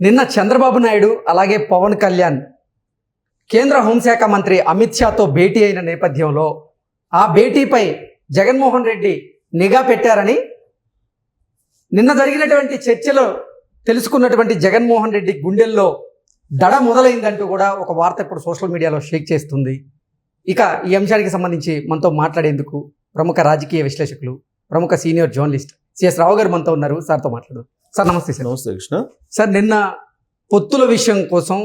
నిన్న చంద్రబాబు నాయుడు అలాగే పవన్ కళ్యాణ్ కేంద్ర హోంశాఖ మంత్రి అమిత్ షాతో భేటీ అయిన నేపథ్యంలో ఆ భేటీపై జగన్మోహన్ రెడ్డి నిఘా పెట్టారని నిన్న జరిగినటువంటి చర్చలో తెలుసుకున్నటువంటి జగన్మోహన్ రెడ్డి గుండెల్లో దడ మొదలైందంటూ కూడా ఒక వార్త ఇప్పుడు సోషల్ మీడియాలో షేక్ చేస్తుంది. ఇక ఈ అంశానికి సంబంధించి మనతో మాట్లాడేందుకు ప్రముఖ రాజకీయ విశ్లేషకులు, ప్రముఖ సీనియర్ జర్నలిస్ట్ సిఎస్ రావు గారు మనతో ఉన్నారు. సార్తో మాట్లాడు. సార్ నమస్తే. సార్ నమస్తే కృష్ణ. సార్ నిన్న పొత్తుల విషయం కోసం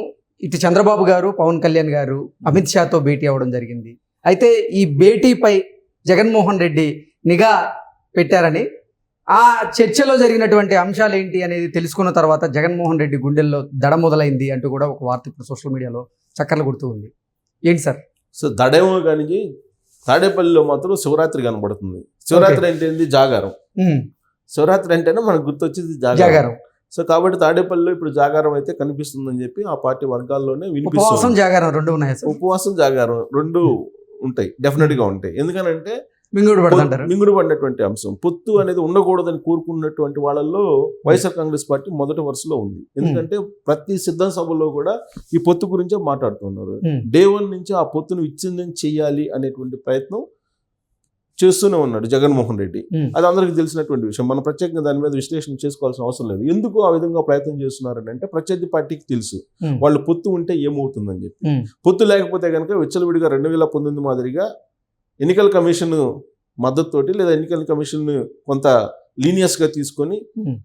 ఇటు చంద్రబాబు గారు, పవన్ కళ్యాణ్ గారు అమిత్ షాతో భేటీ అవ్వడం జరిగింది. అయితే ఈ భేటీపై జగన్మోహన్ రెడ్డి నిఘా పెట్టారని, ఆ చర్చలో జరిగినటువంటి అంశాలు ఏంటి అనేది తెలుసుకున్న తర్వాత జగన్మోహన్ రెడ్డి గుండెల్లో దడ మొదలైంది అంటూ కూడా ఒక వార్త ఇప్పుడు సోషల్ మీడియాలో చక్కర్లు కొడుతూ ఉంది. ఏంటి సార్? సో దడేమో కానీ తాడేపల్లిలో మాత్రం శివరాత్రి కనబడుతుంది. శివరాత్రి అంటే ఏంది? జాగారం. శివరాత్రి అంటేనే మనకు గుర్తొచ్చేది జాగారం. సో కాబట్టి తాడేపల్లిలో ఇప్పుడు జాగారం అయితే కనిపిస్తుందని చెప్పి ఆ పార్టీ వర్గాల్లోనే వినిపిస్తుంది. ఉపవాసం జాగారం రెండు ఉన్నాయి. ఉపవాసం జాగారం రెండు ఉంటాయి, డెఫినెట్ గా ఉంటాయి. ఎందుకనంటే మింగుడు పడినటువంటి అంశం పొత్తు అనేది ఉండకూడదని కోరుకున్నటువంటి వాళ్ళల్లో వైఎస్ఆర్ కాంగ్రెస్ పార్టీ మొదటి వరుసలో ఉంది. ఎందుకంటే ప్రతి సిద్ధం సభలో కూడా ఈ పొత్తు గురించే మాట్లాడుతున్నారు. డే 1 నుంచి ఆ పొత్తును విచ్ఛిన్నం చేయాలి అనేటువంటి ప్రయత్నం చేస్తూనే ఉన్నాడు జగన్మోహన్ రెడ్డి. అది అందరికీ తెలిసినటువంటి విషయం. మనం ప్రత్యేకంగా దాని మీద విశ్లేషణ చేసుకోవాల్సిన అవసరం లేదు. ఎందుకు ఆ విధంగా ప్రయత్నం చేస్తున్నారని అంటే ప్రత్యర్థి పార్టీకి తెలుసు వాళ్ళు పొత్తు ఉంటే ఏమవుతుందని చెప్పి. పొత్తు లేకపోతే కనుక విచ్చలవిడిగా 2019 మాదిరిగా ఎన్నికల కమిషన్ మద్దతుతోటి లేదా ఎన్నికల కమిషన్ కొంత లీనియస్గా తీసుకొని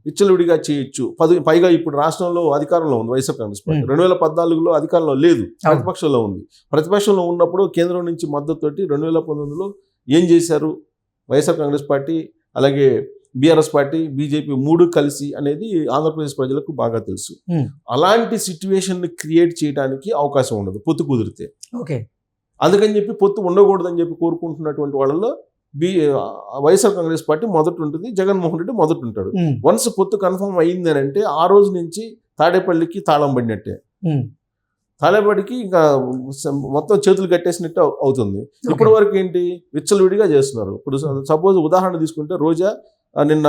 విచ్చలవిడిగా చేయొచ్చు. పైగా ఇప్పుడు రాష్ట్రంలో అధికారంలో ఉంది వైఎస్ఆర్ కాంగ్రెస్ పార్టీ. 2014లో అధికారంలో లేదు, ప్రతిపక్షంలో ఉంది. ప్రతిపక్షంలో ఉన్నప్పుడు కేంద్రం నుంచి మద్దతుతోటి 2019లో ఏం చేశారు వైఎస్ఆర్ కాంగ్రెస్ పార్టీ, అలాగే బీఆర్ఎస్ పార్టీ, బీజేపీ మూడు కలిసి అనేది ఆంధ్రప్రదేశ్ ప్రజలకు బాగా తెలుసు. అలాంటి సిచ్యువేషన్ క్రియేట్ చేయడానికి అవకాశం ఉండదు పొత్తు కుదిరితే. ఓకే, అందుకని చెప్పి పొత్తు ఉండకూడదని చెప్పి కోరుకుంటున్నటువంటి వాళ్ళలో వైఎస్ఆర్ కాంగ్రెస్ పార్టీ మొదట ఉంటుంది, జగన్మోహన్ రెడ్డి మొదట ఉంటాడు. వన్స్ పొత్తు కన్ఫర్మ్ అయింది అని అంటే ఆ రోజు నుంచి తాడేపల్లికి తాళం పడినట్టే. తాడేపల్లికి ఇంకా మొత్తం చేతులు కట్టేసినట్టు అవుతుంది. ఇప్పటి వరకు ఏంటి విచ్చలవిడిగా చేస్తున్నారు. ఇప్పుడు సపోజ్ ఉదాహరణ తీసుకుంటే రోజా నిన్న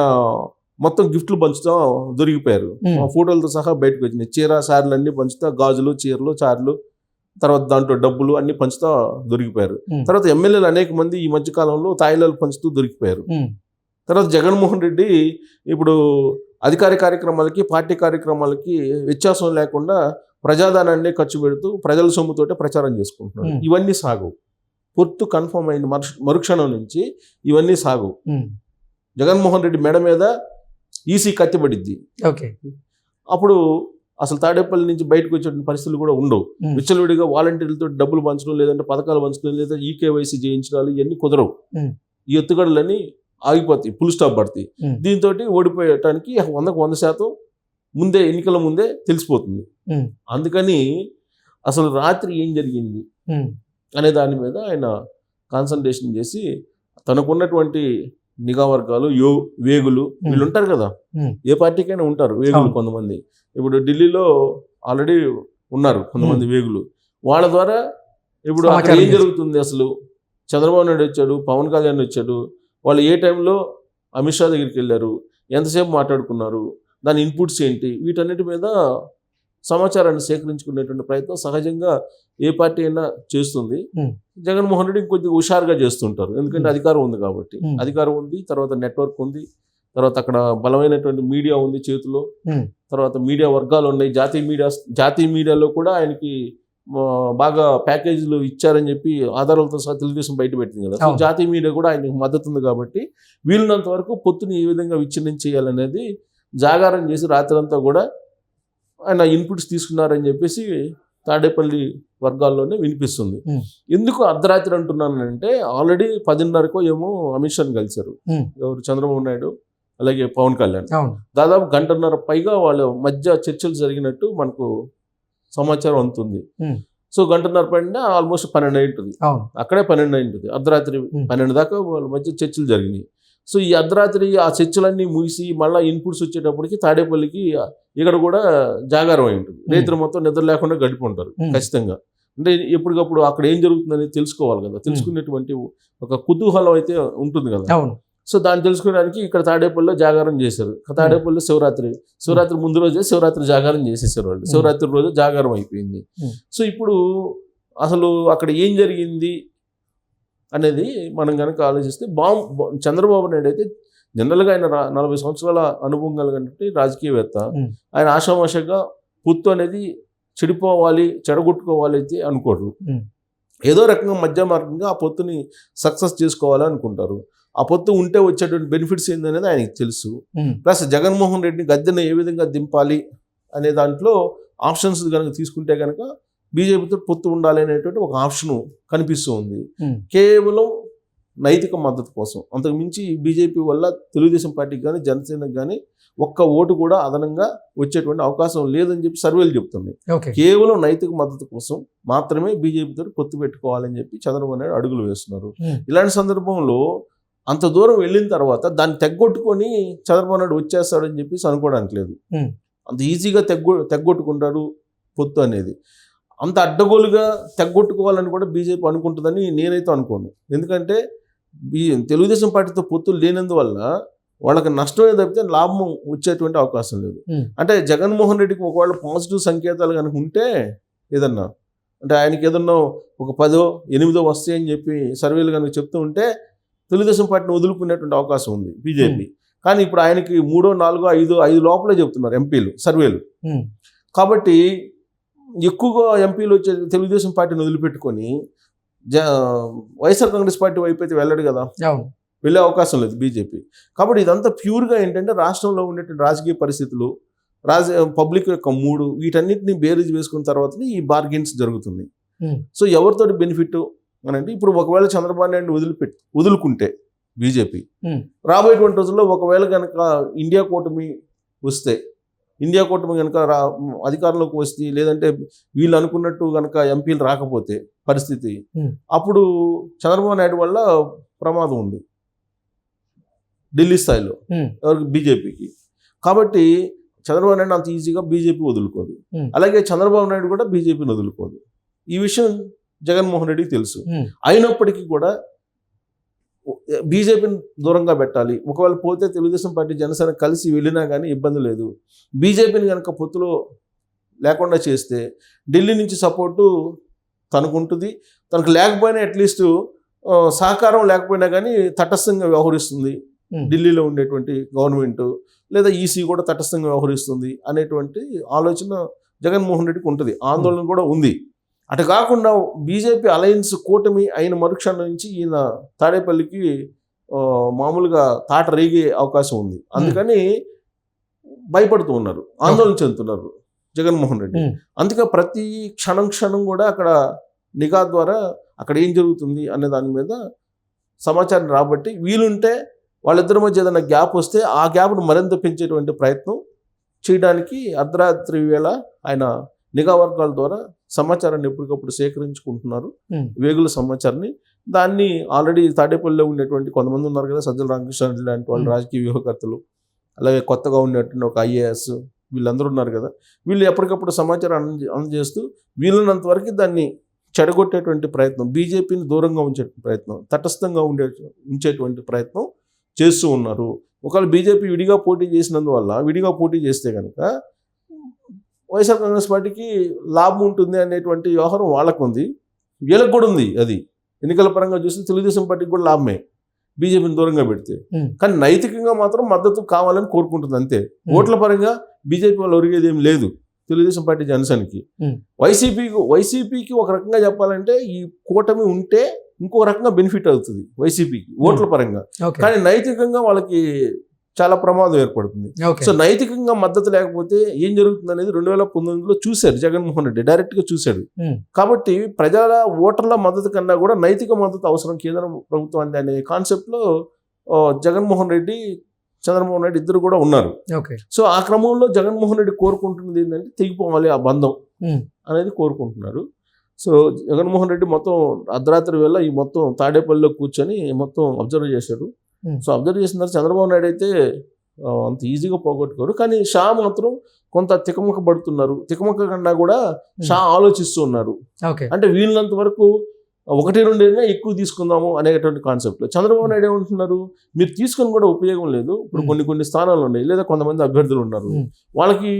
మొత్తం గిఫ్ట్లు పంచుతా దొరికిపోయారు. ఫోటోలతో సహా బయటకు వచ్చినాయి. చీర సార్లు అన్ని పంచుతా, గాజులు, చీరలు, చార్లు, తర్వాత దాంట్లో డబ్బులు అన్ని పంచుతా దొరికిపోయారు. తర్వాత ఎమ్మెల్యేలు అనేక మంది ఈ మధ్య కాలంలో తాయిలాలు పంచుతూ దొరికిపోయారు. తర్వాత జగన్మోహన్ రెడ్డి ఇప్పుడు అధికార కార్యక్రమాలకి, పార్టీ కార్యక్రమాలకి వ్యత్యాసం లేకుండా ప్రజాధనాన్ని ఖర్చు పెడుతూ ప్రజల సొమ్ముతోటే ప్రచారం చేసుకుంటున్నారు. ఇవన్నీ సాగు. పొత్తు కన్ఫర్మ్ అయిన మరుక్షణం నుంచి ఇవన్నీ సాగు. జగన్మోహన్ రెడ్డి మెడ మీద ఈసీ కత్తిపడిద్ది. అప్పుడు అసలు తాడేపల్లి నుంచి బయటకు వచ్చే పరిస్థితులు కూడా ఉండవు. విచ్చలవిడిగా వాలంటీర్లతో డబ్బులు పంచడం, లేదంటే పథకాలు పంచడం, లేదా ఈకేవైసీ చేయించడాలు ఇవన్నీ కుదరవు. ఈ ఎత్తుగడలన్నీ ఆగిపోతాయి, ఫుల్ స్టాప్ పడతాయి. దీంతో ఓడిపోయటానికి 100% ముందే, ఎన్నికల ముందే తెలిసిపోతుంది. అందుకని అసలు రాత్రి ఏం జరిగింది అనే దాని మీద ఆయన కాన్సన్ట్రేషన్ చేసి తనకున్నటువంటి నిఘా వర్గాలు, వేగులు వీళ్ళు ఉంటారు కదా, ఏ పార్టీకైనా ఉంటారు వేగులు కొంతమంది. ఇప్పుడు ఢిల్లీలో ఆల్రెడీ ఉన్నారు కొంతమంది వేగులు. వాళ్ళ ద్వారా ఇప్పుడు అక్కడ ఏం జరుగుతుంది, అసలు చంద్రబాబు నాయుడు వచ్చాడు, పవన్ కళ్యాణ్ వచ్చాడు, వాళ్ళు ఏ టైంలో అమిత్ షా దగ్గరికి వెళ్ళారు, ఎంతసేపు మాట్లాడుకున్నారు, దాని ఇన్పుట్స్ ఏంటి, వీటన్నిటి మీద సమాచారాన్ని సేకరించుకునేటువంటి ప్రయత్నం సహజంగా ఏ పార్టీ అయినా చేస్తుంది. జగన్మోహన్ రెడ్డి కొద్దిగా హుషారుగా చేస్తుంటారు. ఎందుకంటే అధికారం ఉంది కాబట్టి. అధికారం ఉంది, తర్వాత నెట్వర్క్ ఉంది, తర్వాత అక్కడ బలమైనటువంటి మీడియా ఉంది చేతిలో, తర్వాత మీడియా వర్గాలు ఉన్నాయి. జాతీయ మీడియాలో కూడా ఆయనకి బాగా ప్యాకేజీలు ఇచ్చారని చెప్పి ఆధారాలతో సహా తెలుగుదేశం బయట పెట్టింది కదా. జాతీయ మీడియా కూడా ఆయనకు మద్దతు ఉంది కాబట్టి వీలున్నంత వరకు పొత్తుని ఏ విధంగా విచ్ఛిన్నం చేయాలనేది జాగారం చేసి రాత్రంతా కూడా ఆయన ఇన్పుట్స్ తీసుకున్నారని చెప్పేసి తాడేపల్లి వర్గాల్లోనే వినిపిస్తుంది. ఎందుకు అర్ధరాత్రి అంటున్నానంటే ఆల్రెడీ 10:30కో ఏమో అమిత్ షాని కలిశారు ఎవరు, చంద్రబాబు నాయుడు అలాగే పవన్ కళ్యాణ్. దాదాపు 1.5 పైగా వాళ్ళ మధ్య చర్చలు జరిగినట్టు మనకు సమాచారం అందుతుంది. సో 1.5 పైన ఆల్మోస్ట్ 12 అయింటుంది. అక్కడే 12 అయింటుంది. అర్ధరాత్రి 12 దాకా వాళ్ళ మధ్య చర్చలు జరిగినాయి. సో ఈ అర్ధరాత్రి ఆ చర్చలన్నీ ముగిసి మళ్ళీ ఇన్పుట్స్ వచ్చేటప్పటికి తాడేపల్లికి ఇక్కడ కూడా జాగారం అయి ఉంటుంది. రైతులు మొత్తం నిద్ర లేకుండా గడిపి ఉంటారు ఖచ్చితంగా. అంటే ఎప్పటికప్పుడు అక్కడ ఏం జరుగుతుందని తెలుసుకోవాలి కదా. తెలుసుకునేటువంటి ఒక కుతూహలం అయితే ఉంటుంది కదా. సో దాన్ని తెలుసుకోవడానికి ఇక్కడ తాడేపల్లిలో జాగారం చేశారు. తాడేపల్లిలో శివరాత్రి ముందు రోజే శివరాత్రి జాగారం చేసేసారు వాళ్ళు. శివరాత్రి రోజు జాగారం అయిపోయింది. సో ఇప్పుడు అసలు అక్కడ ఏం జరిగింది అనేది మనం కనుక ఆలోచిస్తే చంద్రబాబు నాయుడు అయితే జనరల్గా ఆయన 40 సంవత్సరాల అనుభవం కలిగినటువంటి రాజకీయవేత్త. ఆయన ఆషామాషగా పొత్తు అనేది చెడగొట్టుకోవాలి అయితే అనుకోరు. ఏదో రకంగా మధ్య మార్గంగా ఆ పొత్తుని సక్సెస్ చేసుకోవాలని అనుకుంటారు. ఆ పొత్తు ఉంటే వచ్చేటువంటి బెనిఫిట్స్ ఏందనేది ఆయనకి తెలుసు. ప్లస్ జగన్మోహన్ రెడ్డిని గద్దెన ఏ విధంగా దింపాలి అనే దాంట్లో ఆప్షన్స్ కనుక తీసుకుంటే కనుక బీజేపీతో పొత్తు ఉండాలి అనేటువంటి ఒక ఆప్షన్ కనిపిస్తూ ఉంది. కేవలం నైతిక మద్దతు కోసం, అంతకు మించి బీజేపీ వల్ల తెలుగుదేశం పార్టీకి కానీ జనసేనకు కానీ ఒక్క ఓటు కూడా అదనంగా వచ్చేటువంటి అవకాశం లేదని చెప్పి సర్వేలు చెప్తున్నాయి. కేవలం నైతిక మద్దతు కోసం మాత్రమే బీజేపీతో పొత్తు పెట్టుకోవాలని చెప్పి చంద్రబాబు నాయుడు అడుగులు వేస్తున్నారు. ఇలాంటి సందర్భంలో అంత దూరం వెళ్ళిన తర్వాత దాన్ని తెగ్గొట్టుకొని చంద్రబాబు నాయుడు వచ్చేస్తాడని చెప్పేసి అనుకోవడానికి లేదు. అంత ఈజీగా తెగ్గొట్టుకుంటాడు పొత్తు అనేది. అంత అడ్డగోలుగా తెగ్గొట్టుకోవాలని కూడా బీజేపీ అనుకుంటుందని నేనైతే అనుకోను. ఎందుకంటే తెలుగుదేశం పార్టీతో పొత్తులు లేనందువల్ల వాళ్ళకి నష్టమే తప్పితే లాభం వచ్చేటువంటి అవకాశం లేదు. అంటే జగన్మోహన్ రెడ్డికి ఒకవేళ పాజిటివ్ సంకేతాలు కనుక ఉంటే ఏదన్నా అంటే ఆయనకి ఏదన్నా ఒక 10, 8 వస్తాయి అని చెప్పి సర్వేలు కనుక చెప్తూ ఉంటే తెలుగుదేశం పార్టీని వదులుకునేటువంటి అవకాశం ఉంది బీజేపీ. కానీ ఇప్పుడు ఆయనకి 3, 4, 5 లోపలే చెప్తున్నారు ఎంపీలు సర్వేలు. కాబట్టి ఎక్కువగా ఎంపీలు వచ్చే తెలుగుదేశం పార్టీని వదిలిపెట్టుకొని వైఎస్ఆర్ కాంగ్రెస్ పార్టీ వైపు అయితే వెళ్ళడు కదా, వెళ్ళే అవకాశం లేదు బీజేపీ. కాబట్టి ఇదంతా ప్యూర్గా ఏంటంటే రాష్ట్రంలో ఉండేటువంటి రాజకీయ పరిస్థితులు, పబ్లిక్ యొక్క మూడు, వీటన్నిటిని బేరీజ్ వేసుకున్న తర్వాతనే ఈ బార్గెన్స్ జరుగుతుంది. సో ఎవరితోటి బెనిఫిట్ అని అంటే ఇప్పుడు ఒకవేళ చంద్రబాబు నాయుడు వదులుకుంటే బీజేపీ రాబోయేటువంటి రోజుల్లో ఒకవేళ కనుక ఇండియా కూటమి వస్తే, ఇండియా కూటమి కనుక అధికారంలోకి వస్తే, లేదంటే వీళ్ళు అనుకున్నట్టు కనుక ఎంపీలు రాకపోతే పరిస్థితి, అప్పుడు చంద్రబాబు నాయుడు వల్ల ప్రమాదం ఉంది ఢిల్లీ స్థాయిలో ఎవరికి బీజేపీకి. కాబట్టి చంద్రబాబు నాయుడు అంత ఈజీగా బీజేపీ వదులుకోదు, అలాగే చంద్రబాబు నాయుడు కూడా బీజేపీని వదులుకోదు. ఈ విషయం జగన్మోహన్ రెడ్డికి తెలుసు. అయినప్పటికీ కూడా బీజేపీని దూరంగా పెట్టాలి. ఒకవేళ పోతే తెలుగుదేశం పార్టీ జనసేన కలిసి వెళ్ళినా కానీ ఇబ్బంది లేదు. బీజేపీని కనుక పొత్తులో లేకుండా చేస్తే ఢిల్లీ నుంచి సపోర్టు తనకుంటుంది. తనకు లేకపోయినా అట్లీస్ట్ సహకారం లేకపోయినా కానీ తటస్థంగా వ్యవహరిస్తుంది ఢిల్లీలో ఉండేటువంటి గవర్నమెంట్, లేదా ఈసీ కూడా తటస్థంగా వ్యవహరిస్తుంది అనేటువంటి ఆలోచన జగన్మోహన్ రెడ్డికి ఉంటుంది, ఆందోళన కూడా ఉంది. అటు కాకుండా బీజేపీ అలయన్స్ కూటమి అయిన మరుక్షణం నుంచి ఈయన తాడేపల్లికి మామూలుగా తాట రేగే అవకాశం ఉంది. అందుకని భయపడుతూ ఉన్నారు, ఆందోళన చెందుతున్నారు జగన్మోహన్ రెడ్డి. అందుకే ప్రతి క్షణం కూడా అక్కడ నిఘా ద్వారా అక్కడ ఏం జరుగుతుంది అనే దాని మీద సమాచారం రాబట్టి వీలుంటే వాళ్ళిద్దరి మధ్య ఏదైనా గ్యాప్ వస్తే ఆ గ్యాప్ను మరింత పెంచేటువంటి ప్రయత్నం చేయడానికి అర్ధరాత్రి వేళ ఆయన నిఘా వర్గాల ద్వారా సమాచారాన్ని ఎప్పటికప్పుడు సేకరించుకుంటున్నారు, వేగుల సమాచారాన్ని. దాన్ని ఆల్రెడీ తాడేపల్లిలో ఉండేటువంటి కొంతమంది ఉన్నారు కదా, సజ్జల రామకృష్ణారెడ్డి లాంటి వాళ్ళు రాజకీయ వ్యూహకర్తలు, అలాగే కొత్తగా ఉండేటువంటి ఒక ఐఏఎస్, వీళ్ళందరూ ఉన్నారు కదా, వీళ్ళు ఎప్పటికప్పుడు సమాచారం అందజేస్తూ వీళ్ళనంత వరకు దాన్ని చెడగొట్టేటువంటి ప్రయత్నం, బీజేపీని దూరంగా ఉంచే ప్రయత్నం, తటస్థంగా ఉంచేటువంటి ప్రయత్నం చేస్తూ ఉన్నారు. ఒకవేళ బీజేపీ విడిగా పోటీ చేస్తే కనుక వైఎస్ఆర్ కాంగ్రెస్ పార్టీకి లాభం ఉంటుంది అనేటువంటి వ్యవహారం వాళ్ళకు ఉంది, వీళ్ళకి కూడా ఉంది. అది ఎన్నికల పరంగా చూస్తే తెలుగుదేశం పార్టీకి కూడా లాభమే బీజేపీని దూరంగా పెడితే. కానీ నైతికంగా మాత్రం మద్దతు కావాలని కోరుకుంటుంది అంతే. ఓట్ల పరంగా బీజేపీ వాళ్ళు ఒరిగేది ఏం లేదు తెలుగుదేశం పార్టీ జనసేనకి. వైసీపీకి ఒక రకంగా చెప్పాలంటే ఈ కూటమి ఉంటే ఇంకో రకంగా బెనిఫిట్ అవుతుంది వైసీపీకి ఓట్ల పరంగా, కానీ నైతికంగా వాళ్ళకి చాలా ప్రమాదం ఏర్పడుతుంది. సో నైతికంగా మద్దతు లేకపోతే ఏం జరుగుతుంది అనేది 2019లో చూశారు జగన్మోహన్ రెడ్డి, డైరెక్ట్గా చూశాడు. కాబట్టి ప్రజల ఓటర్ల మద్దతు కన్నా కూడా నైతిక మద్దతు అవసరం కేంద్ర ప్రభుత్వం అనే కాన్సెప్ట్లో జగన్మోహన్ రెడ్డి, చంద్రబాబు నాయుడు ఇద్దరు కూడా ఉన్నారు. సో ఆ క్రమంలో జగన్మోహన్ రెడ్డి కోరుకుంటున్నది ఏంటంటే తెగిపోవాలి ఆ బంధం అనేది కోరుకుంటున్నారు. సో జగన్మోహన్ రెడ్డి మొత్తం అర్ధరాత్రి వేళ ఈ మొత్తం తాడేపల్లిలో కూర్చొని మొత్తం అబ్జర్వ్ చేశాడు. సో అబ్జర్వ్ చేసిన తర్వాత చంద్రబాబు నాయుడు అయితే అంత ఈజీగా పోగొట్టుకోరు, కానీ షా మాత్రం కొంత తికమక కన్నా కూడా షా ఆలోచిస్తూ ఉన్నారు. అంటే వీళ్ళంత వరకు ఒకటి రెండు ఎక్కువ తీసుకుందాము అనేటువంటి కాన్సెప్ట్లో చంద్రబాబు నాయుడు ఏమంటున్నారు, మీరు తీసుకొని కూడా ఉపయోగం లేదు, ఇప్పుడు కొన్ని స్థానాలు ఉన్నాయి, లేదా కొంతమంది అభ్యర్థులు ఉన్నారు, వాళ్ళకి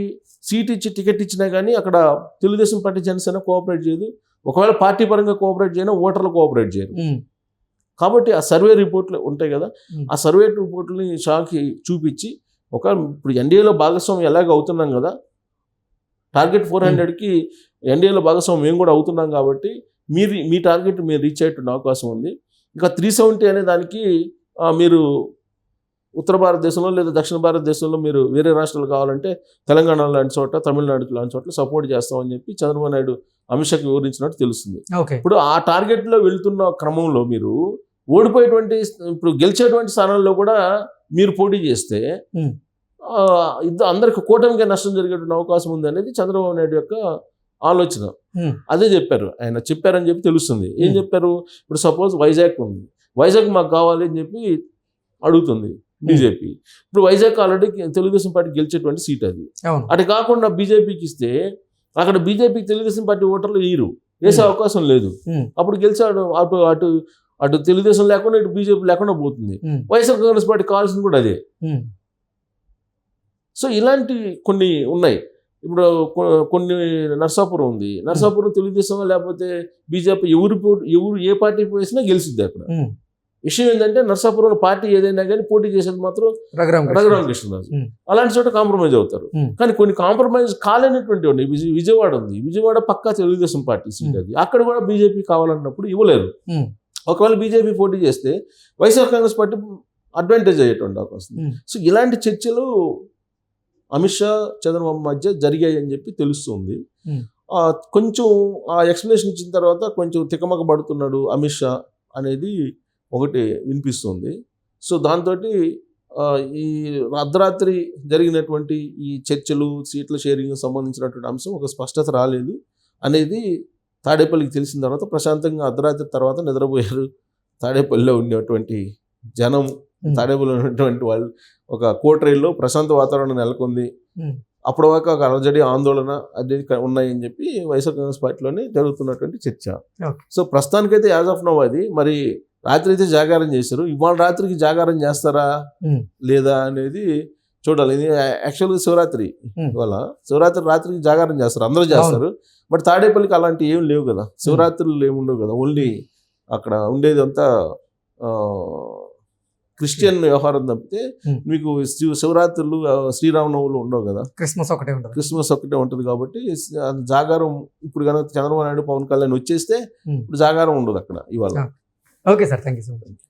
సీట్ ఇచ్చి టికెట్ ఇచ్చినా కానీ అక్కడ తెలుగుదేశం పార్టీ జనసేన కోఆపరేట్ చేయదు, ఒకవేళ పార్టీ పరంగా కోఆపరేట్ చేయనా ఓటర్లు కోఆపరేట్ చేయరు. కాబట్టి ఆ సర్వే రిపోర్ట్లు ఉంటాయి కదా, ఆ సర్వే రిపోర్ట్లని షాకి చూపించి ఇప్పుడు ఎన్డీఏలో భాగస్వామ్యం ఎలాగ అవుతున్నాం కదా, టార్గెట్ 400కి ఎన్డీఏలో భాగస్వామ్యం మేము కూడా అవుతున్నాం కాబట్టి మీ టార్గెట్ మీరు రీచ్ అయ్యేటువంటి అవకాశం ఉంది. ఇంకా 370 అనే దానికి మీరు ఉత్తర భారతదేశంలో లేదా దక్షిణ భారతదేశంలో మీరు వేరే రాష్ట్రాలు కావాలంటే తెలంగాణ లాంటి చోట, తమిళనాడు లాంటి చోట్ల సపోర్ట్ చేస్తామని చెప్పి చంద్రబాబు నాయుడు అమిత్ షాకి వివరించినట్టు తెలుస్తుంది. ఇప్పుడు ఆ టార్గెట్లో వెళ్తున్న క్రమంలో మీరు ఓడిపోయేటువంటి, ఇప్పుడు గెలిచేటువంటి స్థానాల్లో కూడా మీరు పోటీ చేస్తే అందరికి కూటమిగా నష్టం జరిగేటువంటి అవకాశం ఉంది అనేది చంద్రబాబు నాయుడు యొక్క ఆలోచన. అదే ఆయన చెప్పారని చెప్పి తెలుస్తుంది. ఏం చెప్పారు, ఇప్పుడు సపోజ్ వైజాగ్ ఉంది, వైజాగ్ మాకు కావాలి అని చెప్పి అడుగుతుంది బీజేపీ. ఇప్పుడు వైజాగ్ ఆల్రెడీ తెలుగుదేశం పార్టీ గెలిచేటువంటి సీట్ అది. అటు కాకుండా బీజేపీకి ఇస్తే అక్కడ బీజేపీకి తెలుగుదేశం పార్టీ ఓటర్లు వేసే అవకాశం లేదు. అప్పుడు గెలిచాడు అటు తెలుగుదేశం లేకుండా ఇటు బీజేపీ లేకుండా పోతుంది. వైఎస్ఆర్ కాంగ్రెస్ పార్టీ కావాల్సింది కూడా అదే. సో ఇలాంటి కొన్ని ఉన్నాయి. ఇప్పుడు కొన్ని నర్సాపురం ఉంది, నర్సాపురం తెలుగుదేశం లేకపోతే బీజేపీ ఎవరు ఏ పార్టీ పోసినా గెలిచిద్ది అక్కడ. విషయం ఏంటంటే నర్సాపురంలో పార్టీ ఏదైనా కానీ పోటీ చేసేది మాత్రం రఘురామకృష్ణరాజు. అలాంటి చోట కాంప్రమైజ్ అవుతారు. కానీ కొన్ని కాంప్రమైజ్ కాలేనటువంటి ఉన్నాయి. విజయవాడ ఉంది, విజయవాడ పక్కా తెలుగుదేశం పార్టీ సీట్ అది, అక్కడ కూడా బీజేపీ కావాలన్నప్పుడు ఇవ్వలేరు. ఒకవేళ బీజేపీ పోటీ చేస్తే వైఎస్ఆర్ కాంగ్రెస్ పార్టీ అడ్వాంటేజ్ అయ్యేటువంటి అవకాశం. సో ఇలాంటి చర్చలు అమిత్ షా చంద్రబాబు మధ్య జరిగాయి అని చెప్పి తెలుస్తుంది. కొంచెం ఆ ఎక్స్ప్లెనేషన్ ఇచ్చిన తర్వాత కొంచెం తికమక పడుతున్నాడు అమిత్ షా అనేది ఒకటి వినిపిస్తుంది. సో దాంతో ఈ అర్ధరాత్రి జరిగినటువంటి ఈ చర్చలు, సీట్ల షేరింగ్ సంబంధించినటువంటి అంశం ఒక స్పష్టత రాలేదు అనేది తాడేపల్లికి తెలిసిన తర్వాత ప్రశాంతంగా అర్ధరాత్రి తర్వాత నిద్రపోయారు తాడేపల్లిలో ఉండేటువంటి జనం. తాడేపల్లిలో ఉన్నటువంటి వాళ్ళు ఒక కోటరీల్లో ప్రశాంత వాతావరణం నెలకొంది. అప్పటి వరకు ఒక అలజడి, ఆందోళన అది ఉన్నాయని చెప్పి వైఎస్ఆర్ కాంగ్రెస్ పార్టీలోనే జరుగుతున్నటువంటి చర్చ. సో ప్రస్తుతానికైతే యాజ్ ఆఫ్ నౌ అది మరి రాత్రి అయితే జాగారం చేశారు. ఇవాళ రాత్రికి జాగారం చేస్తారా లేదా అనేది చూడాలి. ఇది యాక్చువల్గా శివరాత్రి, ఇవాళ శివరాత్రి రాత్రికి జాగారం చేస్తారు, అందరూ చేస్తారు. బట్ తాడేపల్లికి అలాంటి ఏం లేవు కదా, శివరాత్రులు ఏముండవు కదా. ఓన్లీ అక్కడ ఉండేది అంతా క్రిస్టియన్ వ్యవహారం తప్పితే మీకు శివరాత్రులు, శ్రీరామనవములు ఉండవు కదా. క్రిస్మస్ ఒకటే ఉంటుంది కాబట్టి జాగారం ఇప్పుడు కనుక చంద్రబాబు నాయుడు, పవన్ కళ్యాణ్ వచ్చేస్తే ఇప్పుడు జాగారం ఉండదు అక్కడ ఇవాళ. Okay sir, thank you so much.